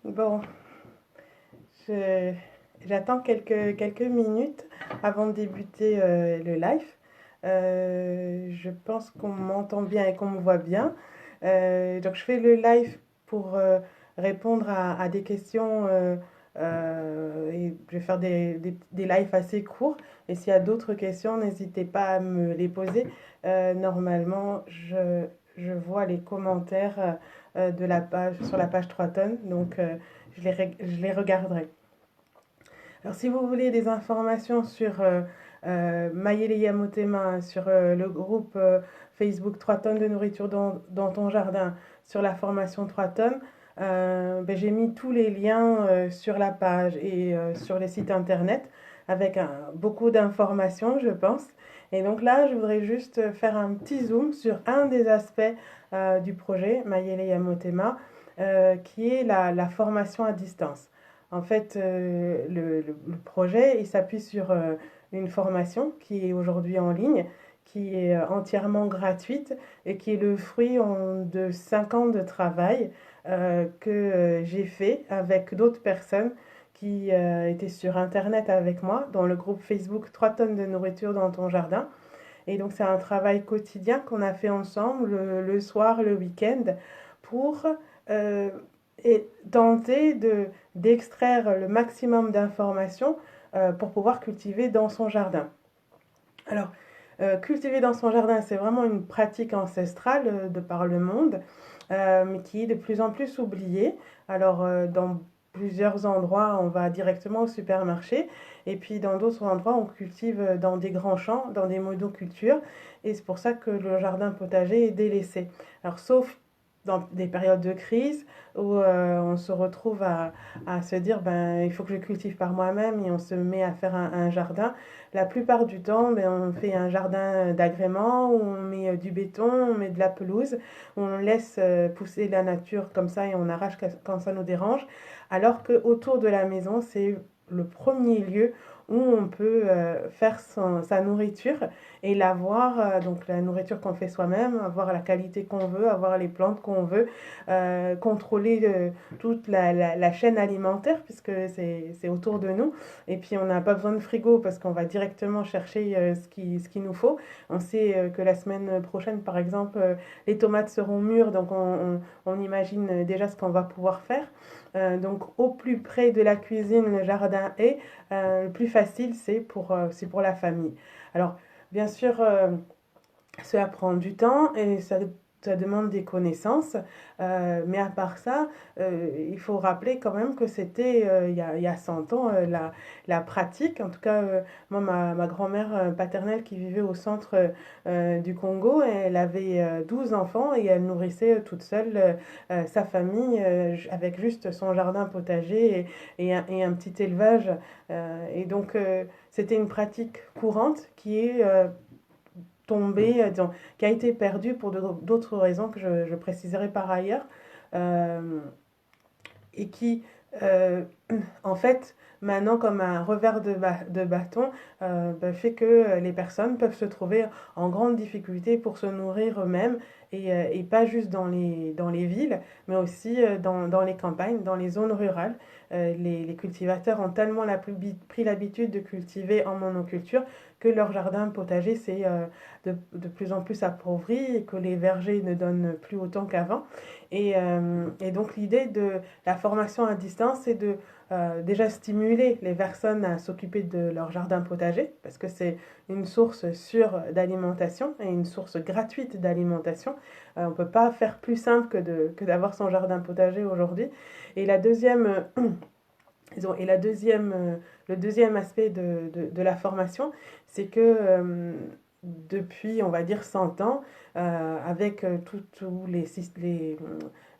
Bon, je- j'attends quelques minutes avant de débuter le live. Je pense qu'on m'entend bien et qu'on me voit bien. Donc je fais le live pour répondre à des questions et je vais faire des lives assez courts. Et s'il y a d'autres questions, n'hésitez pas à me les poser. Normalement, je vois les commentaires de la page, sur la page 3 tonnes, donc je les regarderai. Alors, si vous voulez des informations sur Mayele Yamotema, sur le groupe Facebook 3 tonnes de nourriture dans ton jardin, sur la formation 3 tonnes, ben, j'ai mis tous les liens sur la page et sur les sites internet avec beaucoup d'informations, je pense. Et donc là, je voudrais juste faire un petit zoom sur un des aspects du projet Mayele Yamotema, qui est la formation à distance. En fait, le projet, il s'appuie sur une formation qui est aujourd'hui en ligne, qui est entièrement gratuite et qui est le fruit de 5 ans de travail que j'ai fait avec d'autres personnes qui étaient sur Internet avec moi, dans le groupe Facebook 3 tonnes de nourriture dans ton jardin. Et donc, c'est un travail quotidien qu'on a fait ensemble le soir, le week-end, pour euh, tenter d'extraire le maximum d'informations pour pouvoir cultiver dans son jardin. Alors, cultiver dans son jardin, c'est vraiment une pratique ancestrale de par le monde, mais qui est de plus en plus oubliée. Alors, dans plusieurs endroits, on va directement au supermarché, et puis dans d'autres endroits, on cultive dans des grands champs, dans des monocultures, et c'est pour ça que le jardin potager est délaissé. Alors, sauf dans des périodes de crise où on se retrouve à se dire ben, il faut que je cultive par moi-même et on se met à faire un jardin. La plupart du temps, ben, on fait un jardin d'agrément où on met du béton, on met de la pelouse, où on laisse pousser la nature comme ça et on arrache quand ça nous dérange. Alors que autour de la maison, c'est le premier lieu où on peut faire sa nourriture et l'avoir, donc la nourriture qu'on fait soi-même, avoir la qualité qu'on veut, avoir les plantes qu'on veut, contrôler toute la chaîne alimentaire puisque c'est autour de nous. Et puis on n'a pas besoin de frigo parce qu'on va directement chercher ce qu'il nous faut. On sait que la semaine prochaine, par exemple, les tomates seront mûres, donc on imagine déjà ce qu'on va pouvoir faire. Donc au plus près de la cuisine, le jardin est, le plus facile c'est pour la famille. Alors bien sûr, cela prend du temps et ça demande des connaissances, mais à part ça, il faut rappeler quand même que c'était il y a 100 ans la pratique. En tout cas, moi, ma grand-mère paternelle qui vivait au centre du Congo, elle avait 12 enfants et elle nourrissait toute seule sa famille avec juste son jardin potager et un petit élevage. Et donc, c'était une pratique courante qui est tombé, qui a été perdu pour d'autres raisons que je préciserai par ailleurs, euh, et qui, euh, en fait, maintenant, comme un revers de bâton, bah, fait que les personnes peuvent se trouver en grande difficulté pour se nourrir eux-mêmes et pas juste dans les villes, mais aussi dans les campagnes, dans les zones rurales. Les cultivateurs ont tellement pris l'habitude de cultiver en monoculture que leur jardin potager s'est de plus en plus appauvri et que les vergers ne donnent plus autant qu'avant. Et donc l'idée de la formation à distance, c'est de déjà stimuler les personnes à s'occuper de leur jardin potager, parce que c'est une source sûre d'alimentation et une source gratuite d'alimentation. On ne peut pas faire plus simple que d'avoir son jardin potager aujourd'hui. Et la deuxième, et le deuxième aspect de la formation, c'est que depuis, on va dire, 100 ans, avec tous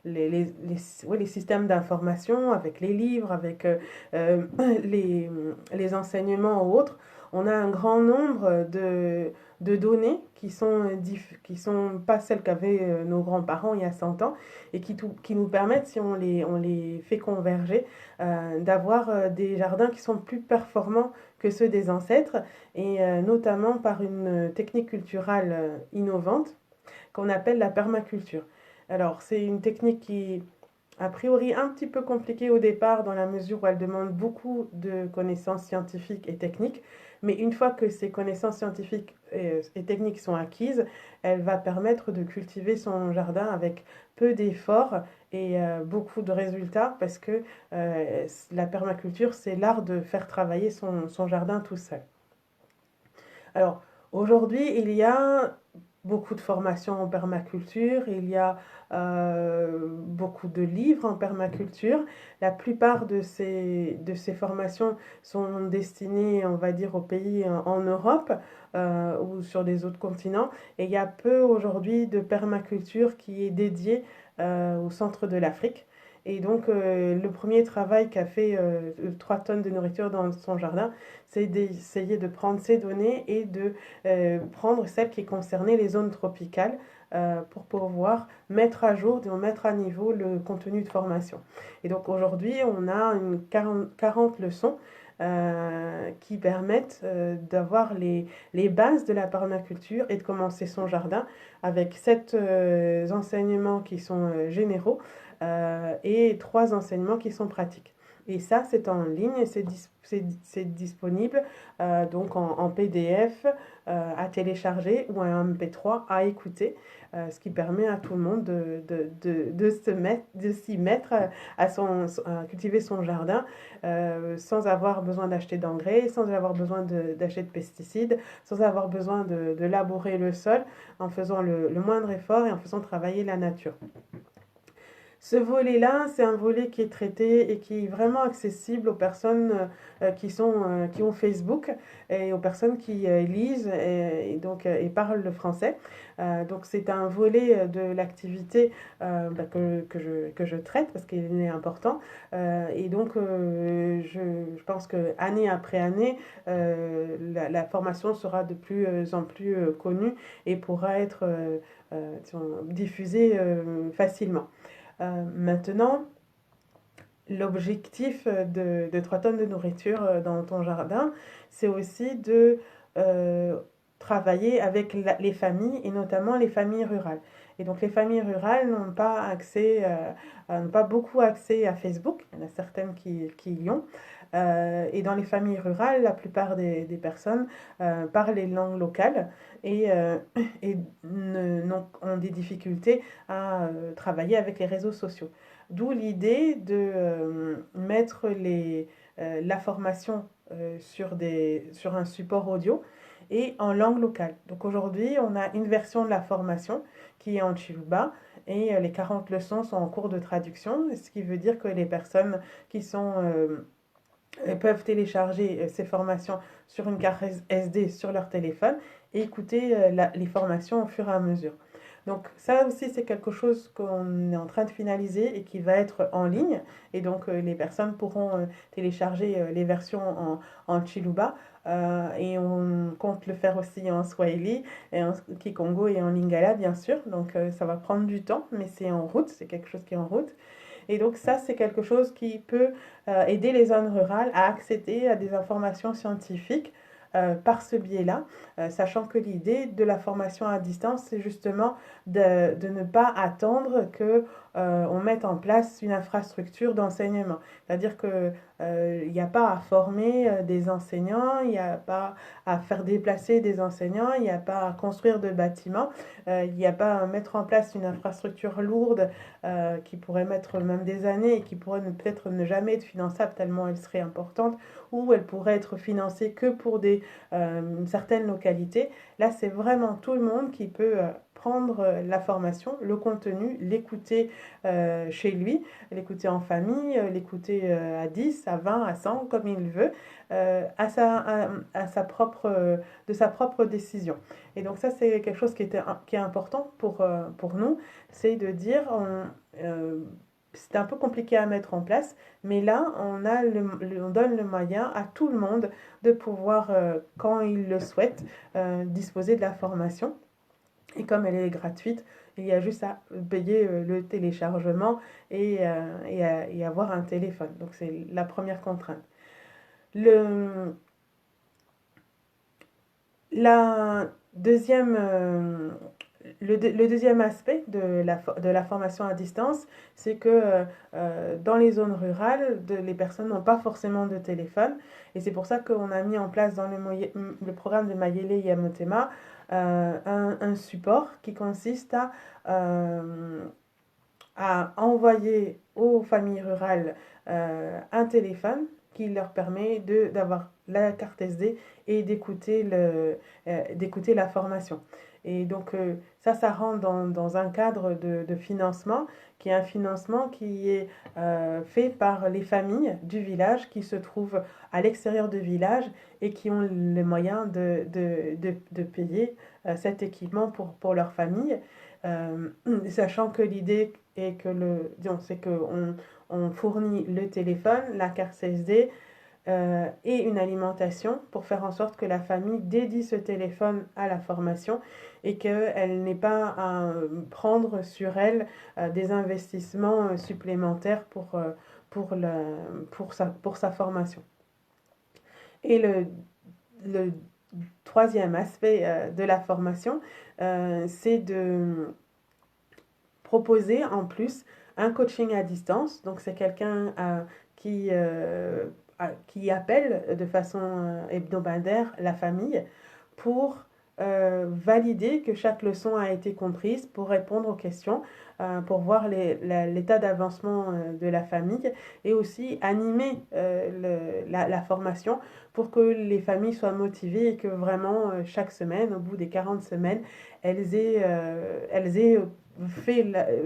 ouais, les systèmes d'information, avec les livres, avec les, les enseignements ou autres, on a un grand nombre de données qui sont pas celles qu'avaient nos grands-parents il y a 100 ans et qui nous permettent, si on les fait converger, d'avoir des jardins qui sont plus performants que ceux des ancêtres et notamment par une technique culturelle innovante qu'on appelle la permaculture. Alors, c'est une technique qui a priori un petit peu compliquée au départ dans la mesure où elle demande beaucoup de connaissances scientifiques et techniques, mais une fois que ces connaissances scientifiques et techniques sont acquises, elle va permettre de cultiver son jardin avec peu d'efforts et beaucoup de résultats parce que la permaculture, c'est l'art de faire travailler son jardin tout seul. Alors, aujourd'hui, il y a beaucoup de formations en permaculture, il y a beaucoup de livres en permaculture. La plupart de ces formations sont destinées, on va dire, aux pays en Europe ou sur des autres continents. Et il y a peu aujourd'hui de permaculture qui est dédiée au centre de l'Afrique. Et donc, le premier travail qu'a fait 3 tonnes de nourriture dans son jardin, c'est d'essayer de prendre ces données et de prendre celles qui concernaient les zones tropicales pour pouvoir mettre à jour, de mettre à niveau le contenu de formation. Et donc aujourd'hui, on a une 40 leçons qui permettent d'avoir les bases de la permaculture et de commencer son jardin avec 7 enseignements qui sont généraux et 3 enseignements qui sont pratiques. Et ça, c'est en ligne et c'est disponible donc en PDF à télécharger ou en MP3 à écouter, ce qui permet à tout le monde de s'y mettre à cultiver son jardin sans avoir besoin d'acheter d'engrais, sans avoir besoin d'acheter de pesticides, sans avoir besoin de labourer le sol, en faisant le moindre effort et en faisant travailler la nature. Ce volet-là, c'est un volet qui est traité et qui est vraiment accessible aux personnes qui ont Facebook et aux personnes qui lisent et parlent le français. Donc c'est un volet de l'activité que je traite parce qu'il est important. Je pense que année après année, la formation sera de plus en plus connue et pourra être diffusée facilement. Maintenant, l'objectif de 3 tonnes de nourriture dans ton jardin, c'est aussi de travailler avec les familles et notamment les familles rurales. Et donc les familles rurales n'ont pas beaucoup accès à Facebook, il y en a certaines qui y ont. Et dans les familles rurales, la plupart des personnes parlent les langues locales et, et ont des difficultés à travailler avec les réseaux sociaux. D'où l'idée de mettre la formation sur un support audio et en langue locale. Donc aujourd'hui, on a une version de la formation qui est en Chiluba et les 40 leçons sont en cours de traduction, ce qui veut dire que les personnes qui peuvent télécharger ces formations sur une carte SD sur leur téléphone et écouter les formations au fur et à mesure. Donc ça aussi c'est quelque chose qu'on est en train de finaliser et qui va être en ligne et donc les personnes pourront télécharger les versions en Chiluba et on compte le faire aussi en Swahili et en Kikongo et en Lingala bien sûr, donc ça va prendre du temps mais c'est en route, c'est quelque chose qui est en route. Et donc ça, c'est quelque chose qui peut aider les zones rurales à accéder à des informations scientifiques par ce biais-là, sachant que l'idée de la formation à distance, c'est justement de ne pas attendre que on mette en place une infrastructure d'enseignement. C'est-à-dire que il n'y a pas à former des enseignants, il n'y a pas à faire déplacer des enseignants, il n'y a pas à construire de bâtiments, il n'y a pas à mettre en place une infrastructure lourde qui pourrait mettre même des années et qui pourrait peut-être ne jamais être finançable tellement elle serait importante ou elle pourrait être financée que pour certaines localités. Là, c'est vraiment tout le monde qui peut prendre la formation, le contenu, l'écouter chez lui, l'écouter en famille, l'écouter à 10, à 20, à 100, comme il veut, de sa propre décision. Et donc ça, c'est quelque chose qui est important pour nous, c'est de dire, c'est un peu compliqué à mettre en place, mais là, on donne le moyen à tout le monde de pouvoir, quand il le souhaite, disposer de la formation. Et comme elle est gratuite, il y a juste à payer le téléchargement et avoir un téléphone. Donc c'est la première contrainte. Le, la deuxième le deuxième aspect de la formation à distance, c'est que dans les zones rurales, les personnes n'ont pas forcément de téléphone. Et c'est pour ça qu'on a mis en place dans le programme de Mayele Yamotema un support qui consiste euh, à envoyer aux familles rurales un téléphone qui leur permet d'avoir la carte SD et d'écouter la formation. Et donc ça rentre dans un cadre de financement qui est un financement qui est fait par les familles du village qui se trouvent à l'extérieur du village et qui ont les moyens de payer cet équipement pour leur famille. Sachant que l'idée est que c'est qu'on on fournit le téléphone, la carte SD et une alimentation pour faire en sorte que la famille dédie ce téléphone à la formation et qu'elle n'ait pas à prendre sur elle des investissements supplémentaires pour sa formation. Et le troisième aspect de la formation, c'est de proposer en plus un coaching à distance. Donc c'est quelqu'un qui appelle de façon hebdomadaire la famille pour valider que chaque leçon a été comprise, pour répondre aux questions, pour voir l'état d'avancement de la famille et aussi animer la formation pour que les familles soient motivées et que vraiment chaque semaine, au bout des 40 semaines, elles aient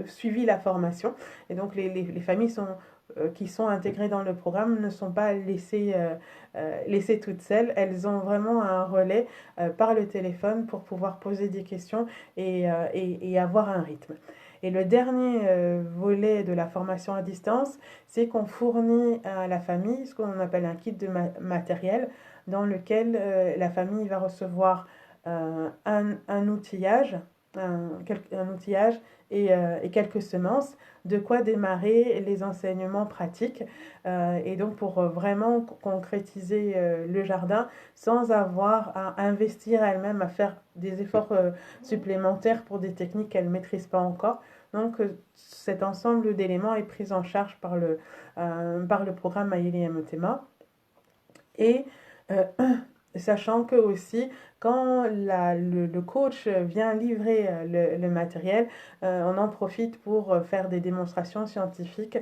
suivi la formation. Et donc les familles qui sont intégrées dans le programme ne sont pas laissées toutes seules. Elles ont vraiment un relais par le téléphone pour pouvoir poser des questions et avoir un rythme. Et le dernier volet de la formation à distance, c'est qu'on fournit à la famille ce qu'on appelle un kit de matériel dans lequel la famille va recevoir un outillage, un outillage et quelques semences, de quoi démarrer les enseignements pratiques et donc pour vraiment concrétiser le jardin sans avoir à investir elle-même, à faire des efforts supplémentaires pour des techniques qu'elle ne maîtrise pas encore. Donc cet ensemble d'éléments est pris en charge par le programme Mayele Motema. Et sachant que aussi, quand le coach vient livrer le matériel, on en profite pour faire des démonstrations scientifiques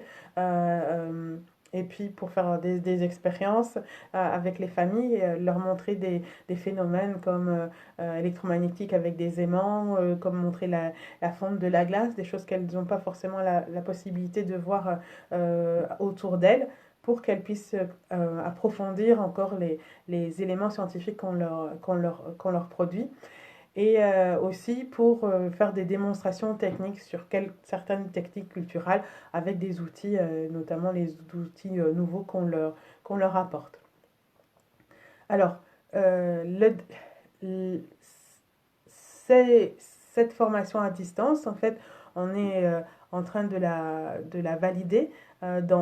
et puis pour faire des expériences avec les familles, leur montrer des phénomènes comme électromagnétiques avec des aimants, comme montrer la fonte de la glace, des choses qu'elles n'ont pas forcément la possibilité de voir autour d'elles pour qu'elles puissent approfondir encore les éléments scientifiques qu'on leur produit et aussi pour faire des démonstrations techniques sur certaines techniques culturelles avec des outils, notamment les outils nouveaux qu'on leur apporte. Alors, cette formation à distance, en fait, on est en train de la valider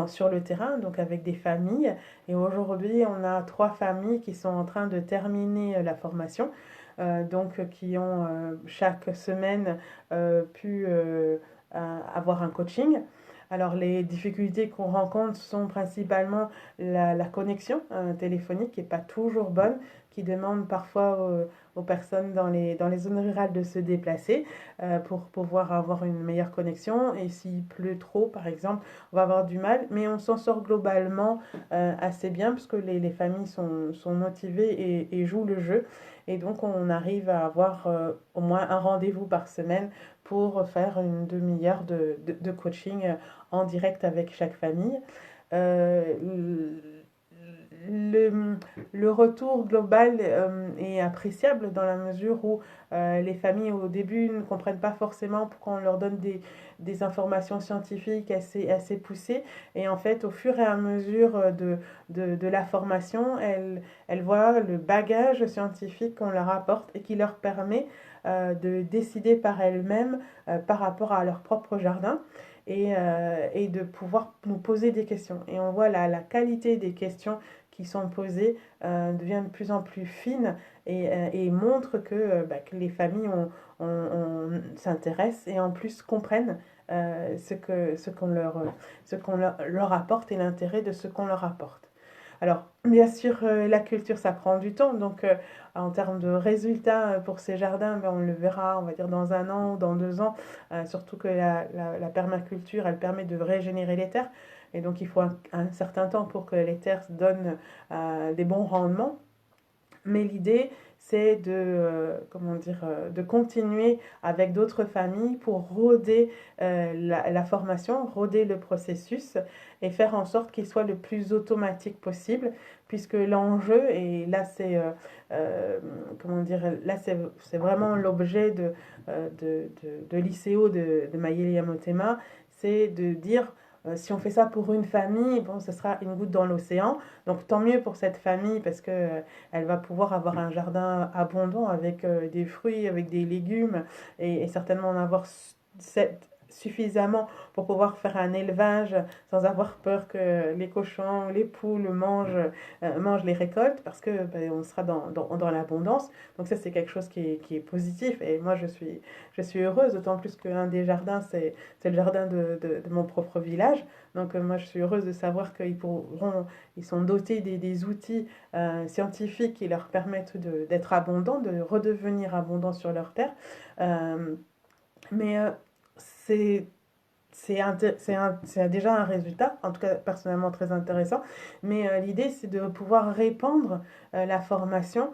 sur le terrain, donc avec des familles. Et aujourd'hui, on a 3 familles qui sont en train de terminer la formation, donc qui ont chaque semaine pu avoir un coaching. Alors les difficultés qu'on rencontre sont principalement la connexion téléphonique qui n'est pas toujours bonne, qui demande parfois aux personnes dans les zones rurales de se déplacer pour pouvoir avoir une meilleure connexion. Et s'il pleut trop, par exemple, on va avoir du mal. Mais on s'en sort globalement assez bien parce que les familles sont motivées et jouent le jeu. Et donc on arrive à avoir au moins un rendez-vous par semaine pour faire une demi-heure de coaching en direct avec chaque famille. Euh, le, le retour global est appréciable dans la mesure où les familles au début ne comprennent pas forcément pourquoi on leur donne des informations scientifiques assez poussées et en fait au fur et à mesure de la formation elles voient le bagage scientifique qu'on leur apporte et qui leur permet de décider par elles-mêmes par rapport à leur propre jardin et de pouvoir nous poser des questions. Et on voit la qualité des questions qui sont posées deviennent de plus en plus fines et montrent que les familles s'intéressent et en plus comprennent ce qu'on leur apporte et l'intérêt de ce qu'on leur apporte. Alors, bien sûr, la culture, ça prend du temps. Donc, en termes de résultats pour ces jardins, ben, on le verra, on va dire, dans 1 an ou dans 2 ans. Surtout que la permaculture, elle permet de régénérer les terres. Et donc, il faut un certain temps pour que les terres donnent des bons rendements. Mais l'idée, c'est comment dire, de continuer avec d'autres familles pour roder la formation, roder le processus et faire en sorte qu'il soit le plus automatique possible, puisque l'enjeu, et là comment dire, là c'est vraiment l'objet de l'ICO de Maïlia Motema, c'est de dire si on fait ça pour une famille, bon, ce sera une goutte dans l'océan. Donc tant mieux pour cette famille parce que elle va pouvoir avoir un jardin abondant avec des fruits, avec des légumes et certainement en avoir suffisamment pour pouvoir faire un élevage sans avoir peur que les cochons, les poules mangent les récoltes parce que ben, on sera dans l'abondance. Donc ça c'est quelque chose qui est positif et moi je suis heureuse, d'autant plus qu'un des jardins c'est le jardin de mon propre village. Donc moi je suis heureuse de savoir ils sont dotés des outils scientifiques qui leur permettent d'être abondants, de redevenir abondants sur leur terre. Euh, mais c'est c'est déjà un résultat, en tout cas personnellement très intéressant, mais l'idée c'est de pouvoir répandre la formation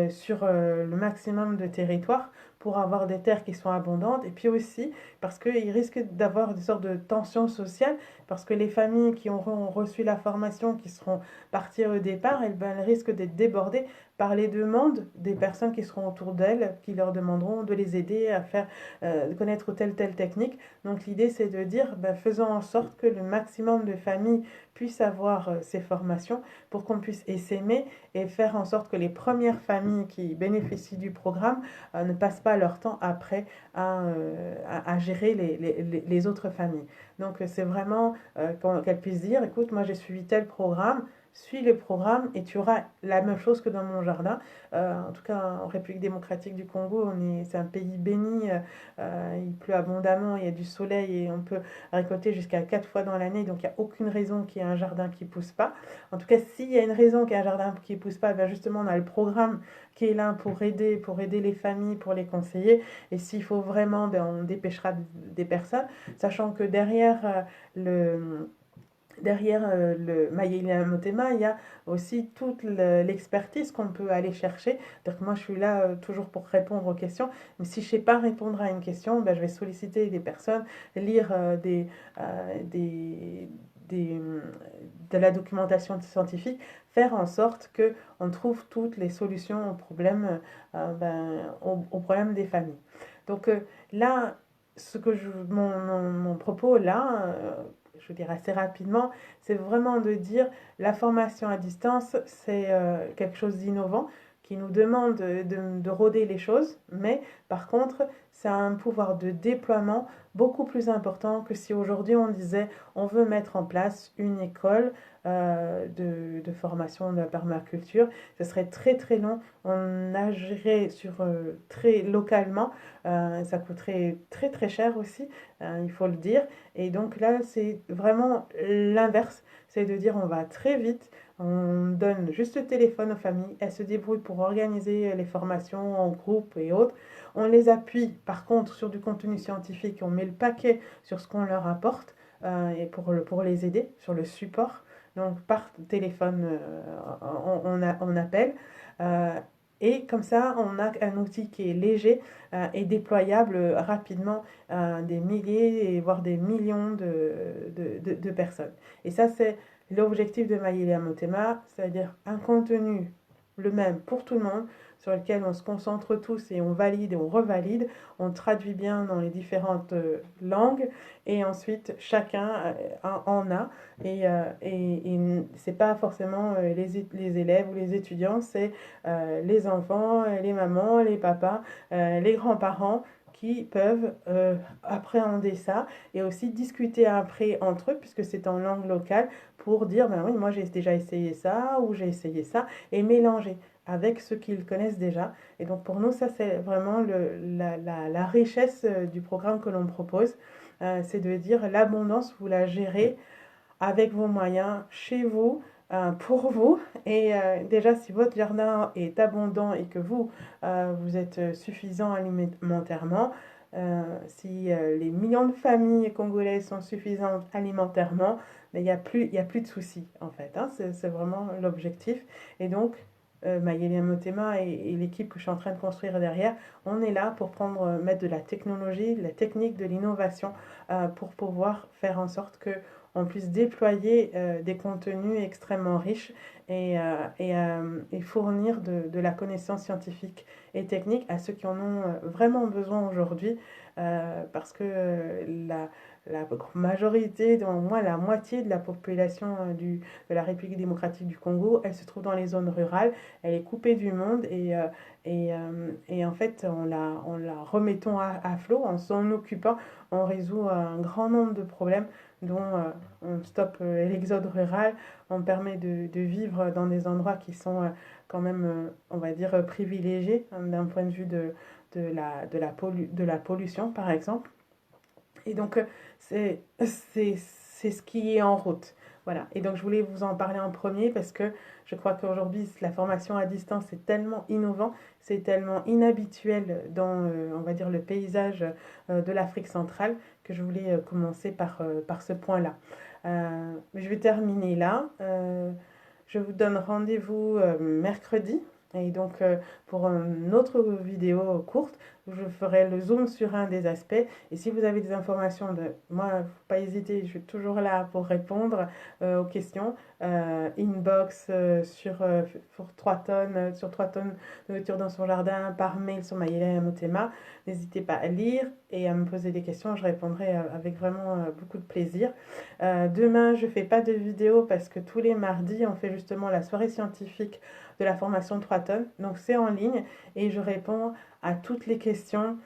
sur le maximum de territoires pour avoir des terres qui sont abondantes et puis aussi parce qu'il risque d'avoir des sortes de tensions sociales parce que les familles qui auront reçu la formation, qui seront parties au départ, elles risquent d'être débordées par les demandes des personnes qui seront autour d'elles, qui leur demanderont de les aider à faire connaître telle technique. Donc l'idée c'est de dire faisons en sorte que le maximum de familles puissent avoir ces formations pour qu'on puisse essaimer et faire en sorte que les premières familles qui bénéficient du programme ne passent pas leur temps après à gérer les autres familles. Donc c'est vraiment qu'elles puissent dire écoute moi j'ai suivi tel programme, suis le programme et tu auras la même chose que dans mon jardin. En tout cas, en République démocratique du Congo, c'est un pays béni. Il pleut abondamment, il y a du soleil et on peut récolter jusqu'à 4 fois dans l'année. Donc, il n'y a aucune raison qu'il y ait un jardin qui ne pousse pas. En tout cas, s'il y a une raison qu'il y ait un jardin qui ne pousse pas, ben justement, on a le programme qui est là pour aider les familles, pour les conseiller. Et s'il faut vraiment, ben, on dépêchera des personnes, sachant que le le Maïlia Motema, il y a aussi toute l'expertise qu'on peut aller chercher. Donc moi, je suis là toujours pour répondre aux questions. Mais si je ne sais pas répondre à une question, ben, je vais solliciter des personnes, lire des, de la documentation scientifique, faire en sorte qu'on trouve toutes les solutions aux problèmes des familles. Donc là, mon propos là, je veux dire assez rapidement, c'est vraiment de dire la formation à distance, c'est quelque chose d'innovant qui nous demande de rôder les choses, mais par contre, ça a un pouvoir de déploiement beaucoup plus important que si aujourd'hui on disait on veut mettre en place une école de formation de la permaculture. Ce serait très très long, on agirait très localement, ça coûterait très très cher aussi, il faut le dire. Et donc là, c'est vraiment l'inverse. C'est de dire on va très vite, on donne juste le téléphone aux familles, elles se débrouillent pour organiser les formations en groupe et autres. On les appuie par contre sur du contenu scientifique, on met le paquet sur ce qu'on leur apporte et pour les aider sur le support. Donc par téléphone, on appelle. Euh, et comme ça, on a un outil qui est léger et déployable rapidement des milliers, voire des millions de personnes. Et ça, c'est l'objectif de Maïlia Motema, c'est-à-dire un contenu le même pour tout le monde, sur lequel on se concentre tous et on valide et on revalide, on traduit bien dans les différentes langues, et ensuite chacun en a, et c'est pas forcément les élèves ou les étudiants, c'est les enfants, les mamans, les papas, les grands-parents, qui peuvent appréhender ça et aussi discuter après entre eux, puisque c'est en langue locale, pour dire, ben oui, moi j'ai déjà essayé ça ou j'ai essayé ça, et mélanger avec ceux qu'ils connaissent déjà. Et donc pour nous, ça c'est vraiment la richesse du programme que l'on propose. C'est de dire l'abondance, vous la gérez avec vos moyens, chez vous, pour vous. Et déjà, si votre jardin est abondant et que vous, vous êtes suffisant alimentairement, si les millions de familles congolaises sont suffisantes alimentairement, mais il y a plus de soucis en fait. Hein, c'est vraiment l'objectif. Et donc, Maëlia Motema et l'équipe que je suis en train de construire derrière, on est là pour mettre de la technologie, de la technique, de l'innovation pour pouvoir faire en sorte que on puisse déployer des contenus extrêmement riches et fournir de la connaissance scientifique et technique à ceux qui en ont vraiment besoin aujourd'hui, parce que la majorité, au moins la moitié de la population de la République démocratique du Congo, elle se trouve dans les zones rurales, elle est coupée du monde et en fait en la remettant à flot, en s'en occupant, on résout un grand nombre de problèmes dont on stoppe l'exode rural, on permet de vivre dans des endroits qui sont quand même, on va dire, privilégiés hein, d'un point de vue de la pollution, par exemple. Et donc, c'est ce qui est en route. Voilà. Et donc, je voulais vous en parler en premier parce que je crois qu'aujourd'hui, la formation à distance est tellement innovant, c'est tellement inhabituel dans, on va dire, le paysage de l'Afrique centrale que je voulais commencer par ce point-là. Je vais terminer là. Je vous donne rendez-vous mercredi. Et donc, pour une autre vidéo courte, je ferai le zoom sur un des aspects. Et si vous avez des informations de moi, faut pas hésiter, je suis toujours là pour répondre aux questions. Inbox sur 3 tonnes, sur 3 tonnes de nourriture dans son jardin, par mail sur Maëlia Motema. N'hésitez pas à lire et à me poser des questions. Je répondrai avec vraiment beaucoup de plaisir. Demain, je fais pas de vidéo parce que tous les mardis, on fait justement la soirée scientifique de la formation 3 tonnes. Donc c'est en ligne et je réponds à toutes les questions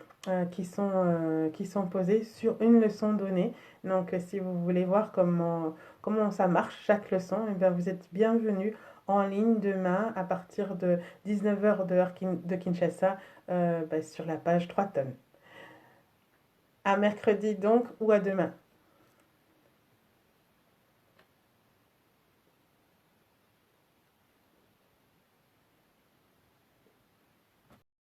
qui sont posées sur une leçon donnée. Donc si vous voulez voir comment ça marche chaque leçon, eh bien, vous êtes bienvenus en ligne demain à partir de 19 h de Kinshasa sur la page 3 tonnes. À mercredi donc ou à demain.